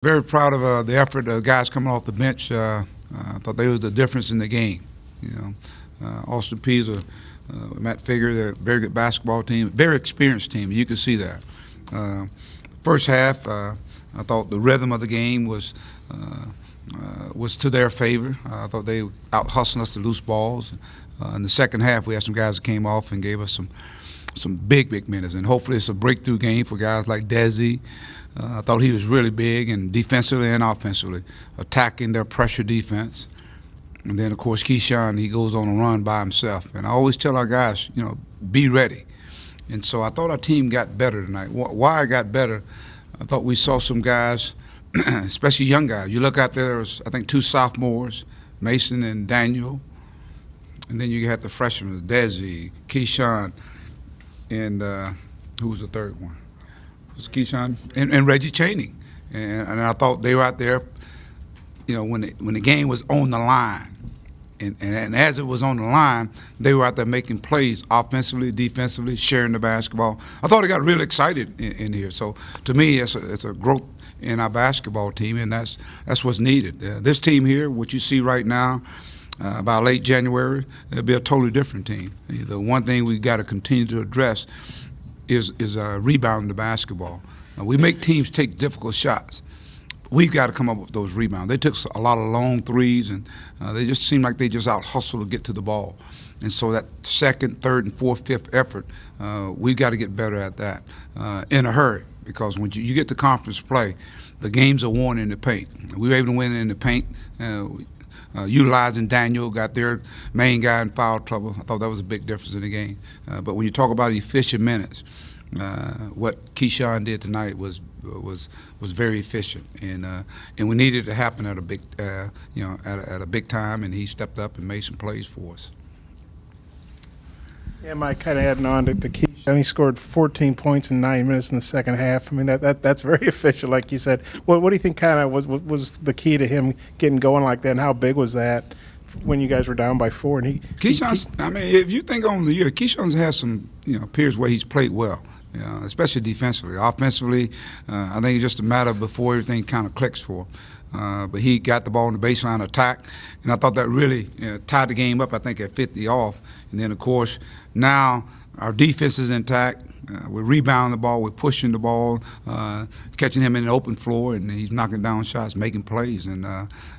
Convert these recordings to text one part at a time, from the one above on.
Very proud of the effort of guys coming off the bench. I thought they was the difference in the game. You know, Austin Peay is Matt Figure, they're a very good basketball team, very experienced team. You can see that. First half, I thought the rhythm of the game was to their favor. I thought they out hustled us to loose balls. In the second half, we had some guys that came off and gave us some big minutes, and hopefully it's a breakthrough game for guys like Desi. I thought he was really big, and defensively and offensively, attacking their pressure defense. And then, of course, Keyshawn, he goes on a run by himself. And I always tell our guys, be ready. And so I thought our team got better tonight. Why I got better, I thought we saw some guys, especially young guys. You look out there was, I think, 2 sophomores, Mason and Daniel. And then you had the freshmen, Desi, Keyshawn, and who was the third one? It was Keyshawn and Reggie Chaney. And I thought they were out there, when the game was on the line. And as it was on the line, they were out there making plays offensively, defensively, sharing the basketball. I thought it got really excited in here. So to me, it's a growth in our basketball team, and that's what's needed. This team here, what you see right now, by late January, it'll be a totally different team. The one thing we've got to continue to address is rebounding the basketball. We make teams take difficult shots. We've got to come up with those rebounds. They took a lot of long threes, and they just seemed like they just out-hustled to get to the ball. And so that second, third, and fourth, fifth effort, we've got to get better at that in a hurry, because when you get to conference play, the games are won in the paint. We were able to win in the paint. Utilizing Daniel, got their main guy in foul trouble. I thought that was a big difference in the game. But when you talk about efficient minutes, what Keyshawn did tonight was very efficient, and we needed it to happen at a big at a big time, and he stepped up and made some plays for us. Yeah, Mike, kind of adding on to Keyshawn, he scored 14 points in 9 minutes in the second half. I mean, that's very efficient, like you said. What do you think kind of was the key to him getting going like that, and how big was that when you guys were down by 4? And Keyshawn's, I mean, if you think on the year, Keyshawn's has some periods where he's played well. Especially defensively. Offensively, I think it's just a matter of before everything kind of clicks for him. But he got the ball in the baseline attack, and I thought that really tied the game up, I think, at 50 off. And then, of course, now our defense is intact. We're rebounding the ball. We're pushing the ball, catching him in an open floor, and he's knocking down shots, making plays, and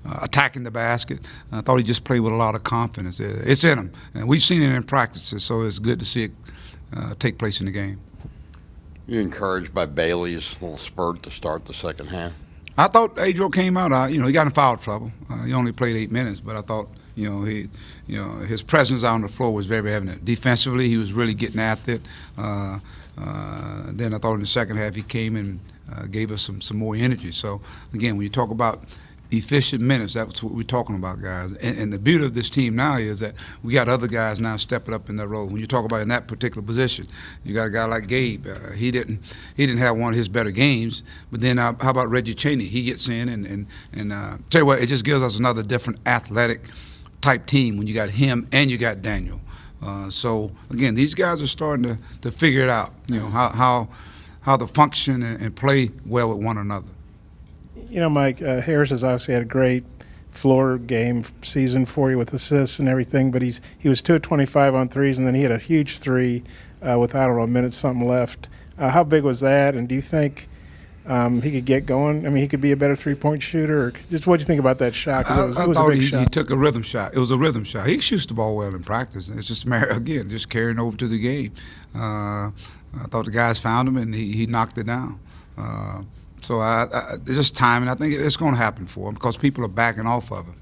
attacking the basket. I thought he just played with a lot of confidence. It's in him, and we've seen it in practices, so it's good to see it take place in the game. You encouraged by Bailey's little spurt to start the second half? I thought Adriel came out. He got in foul trouble. He only played 8 minutes, but I thought his presence on the floor was very evident. Defensively, he was really getting after it. Then I thought in the second half he came and gave us some more energy. So again, when you talk about efficient minutes, that's what we're talking about, guys. And the beauty of this team now is that we got other guys now stepping up in that role. When you talk about in that particular position, you got a guy like Gabe. He didn't have one of his better games. But then how about Reggie Chaney? He gets in and tell you what, it just gives us another different athletic type team when you got him and you got Daniel. So again, these guys are starting to figure it out. How to function and play well with one another. Mike, Harris has obviously had a great floor game season for you with assists and everything, but he was 2 of 25 on threes, and then he had a huge three with, I don't know, a minute something left. How big was that, and do you think he could get going? I mean, he could be a better three-point shooter? Or just what do you think about that shot? I thought he took a rhythm shot. It was a rhythm shot. He shoots the ball well in practice. It's just a matter, again, just carrying over to the game. I thought the guys found him, and he knocked it down. So it's just timing. I think it's going to happen for him because people are backing off of him.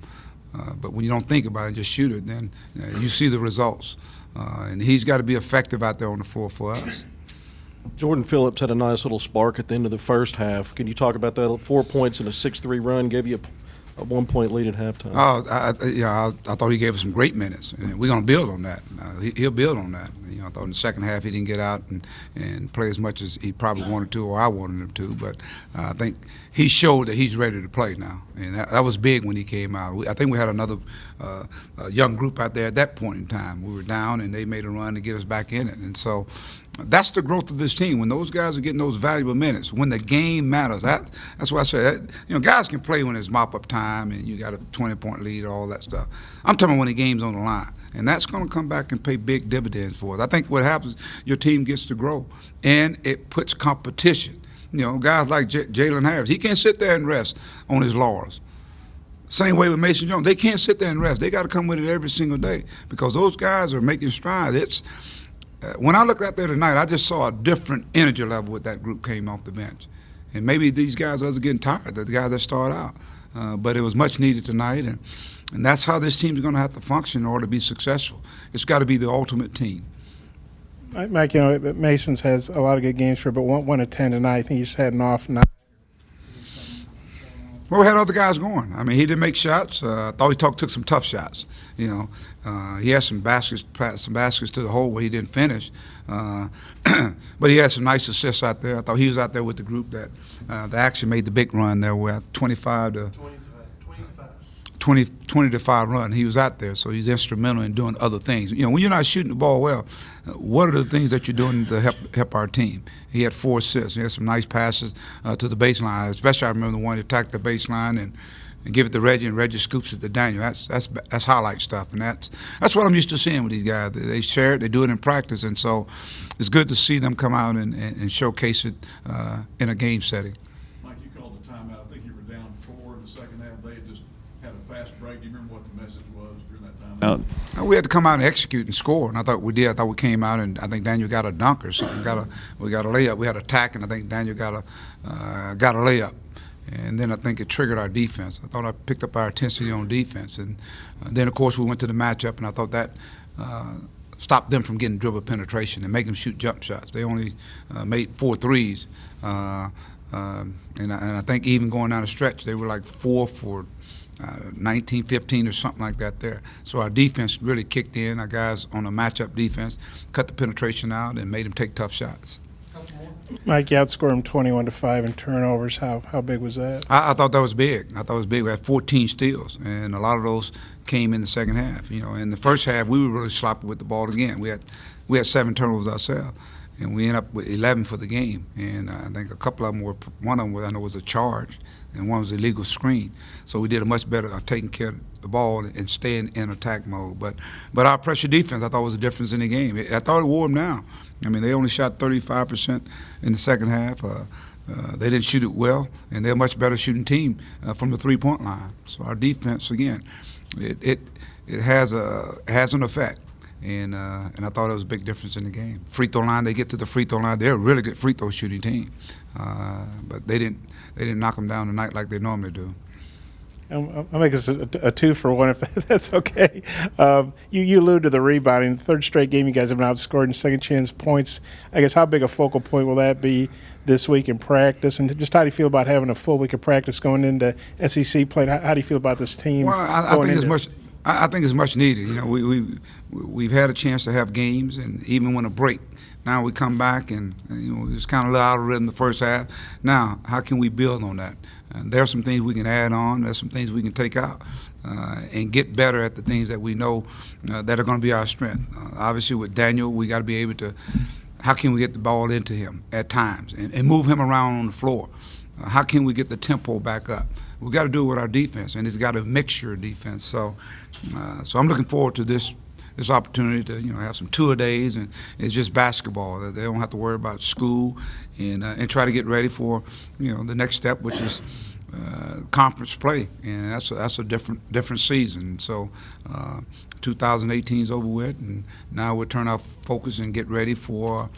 But when you don't think about it and just shoot it, then you see the results. And he's got to be effective out there on the floor for us. Jordan Phillips had a nice little spark at the end of the first half. Can you talk about that? 4 points and a 6-3 run gave you a 1-point lead at halftime. I thought he gave us some great minutes, and we're going to build on that. He'll build on that. I thought in the second half he didn't get out and play as much as he probably wanted to or I wanted him to, but I think he showed that he's ready to play now, and that was big when he came out. I think we had another young group out there at that point in time. We were down, and they made a run to get us back in it, and so That's the growth of this team. When those guys are getting those valuable minutes, when the game matters. That's why I say that. Guys can play when it's mop-up time and you got a 20-point lead, all that stuff. I'm talking about when the game's on the line. And that's going to come back and pay big dividends for us. I think what happens, your team gets to grow, and it puts competition. Guys like Jalen Harris, he can't sit there and rest on his laurels. Same way with Mason Jones. They can't sit there and rest. They got to come with it every single day because those guys are making strides. When I looked out there tonight, I just saw a different energy level with that group came off the bench. And maybe these guys are getting tired, the guys that start out. But it was much needed tonight, and that's how this team is going to have to function in order to be successful. It's got to be the ultimate team. Mike, Mason's has a lot of good games for, but 1 of 10 tonight. I think he just had an off night. Well, we had other guys going. I mean, he didn't make shots. I thought he took some tough shots. He had some baskets to the hole where he didn't finish. But he had some nice assists out there. I thought he was out there with the group that actually made the big run there. We're at 20 to 5 run. He was out there, so he's instrumental in doing other things. When you're not shooting the ball well, what are the things that you're doing to help our team? He had 4 assists. He had some nice passes to the baseline. Especially I remember the one that attacked the baseline and give it to Reggie, and Reggie scoops it to Daniel. That's highlight stuff, and that's what I'm used to seeing with these guys. They share it, they do it in practice, and so it's good to see them come out and showcase it in a game setting. Mike, you called the timeout. I think you were down 4 in the second half. They had just had a fast break. Do you remember what the message was during that timeout? We had to come out and execute and score, and I thought we did. I thought we came out, and I think Daniel got a dunk or something. We got a layup. We had attack, and I think Daniel got a layup. And then I think it triggered our defense. I thought I picked up our intensity on defense. And then, of course, we went to the matchup, and I thought that stopped them from getting dribble penetration and make them shoot jump shots. They only made 4 threes. And I think even going down the stretch, they were like 4 for 19, 15 or something like that there. So our defense really kicked in. Our guys on a matchup defense cut the penetration out and made them take tough shots. Mike, you outscored him 21 to 5 in turnovers. How big was that? I thought that was big. We had 14 steals, and a lot of those came in the second half. In the first half, we were really sloppy with the ball again. We had 7 turnovers ourselves, and we ended up with 11 for the game. And I think a couple of them were, one of them I know was a charge, and one was a illegal screen. So we did a much better of taking care of the ball and staying in attack mode. But our pressure defense, I thought, was a difference in the game. I thought it wore them down. I mean, they only shot 35% in the second half. They didn't shoot it well, and they're a much better shooting team from the three-point line. So our defense, again, it has an effect, and I thought it was a big difference in the game. Free throw line, they get to the free throw line. They're a really good free throw shooting team, but they didn't knock them down tonight like they normally do. I'll make this a 2-for-1 if that's okay. You alluded to the rebounding. The third straight game you guys have been outscored in second chance points. I guess how big a focal point will that be this week in practice? And just how do you feel about having a full week of practice going into SEC play? How do you feel about this team? Well, I think it's much needed. We've had a chance to have games, and even when a break. Now we come back and it's kind of a little out of rhythm the first half. Now, how can we build on that? There are some things we can add on. There's some things we can take out and get better at the things that we know that are going to be our strength. Obviously, with Daniel, we got to be able to. How can we get the ball into him at times and move him around on the floor? How can we get the tempo back up? We got to do it with our defense, and it's got a mixture of defense. So I'm looking forward to this opportunity to have some tour days, and it's just basketball. They don't have to worry about school, and try to get ready for the next step, which is conference play, and that's a different season. So 2018 is over with, and now we'll turn our focus and get ready for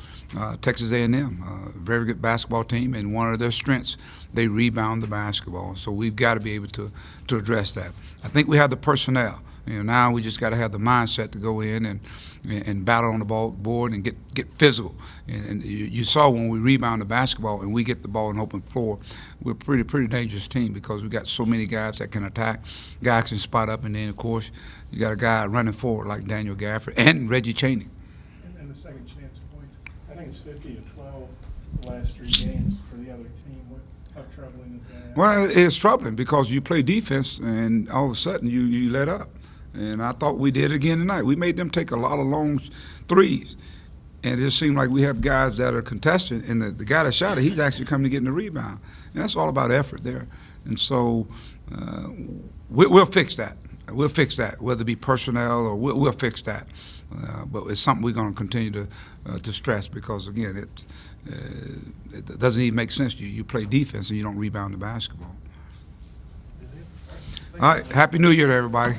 Texas A&M, a very good basketball team, and one of their strengths, they rebound the basketball. So we've got to be able to address that. I think we have the personnel. Now we just got to have the mindset to go in and battle on the board and get physical. And you saw when we rebound the basketball and we get the ball in open floor, we're a pretty dangerous team because we got so many guys that can attack, guys can spot up, and then of course you got a guy running forward like Daniel Gafford and Reggie Chaney. And the second chance points, I think it's 50 to 12 the last 3 games for the other team. How troubling is that? Well, it's troubling because you play defense and all of a sudden you let up. And I thought we did again tonight. We made them take a lot of long threes. And it just seemed like we have guys that are contesting, and the guy that shot it, he's actually coming to get in the rebound. And that's all about effort there. And so we'll fix that. We'll fix that, whether it be personnel or we'll fix that. But it's something we're going to continue to stress because, again, it doesn't even make sense. You play defense and you don't rebound the basketball. All right, Happy New Year to everybody.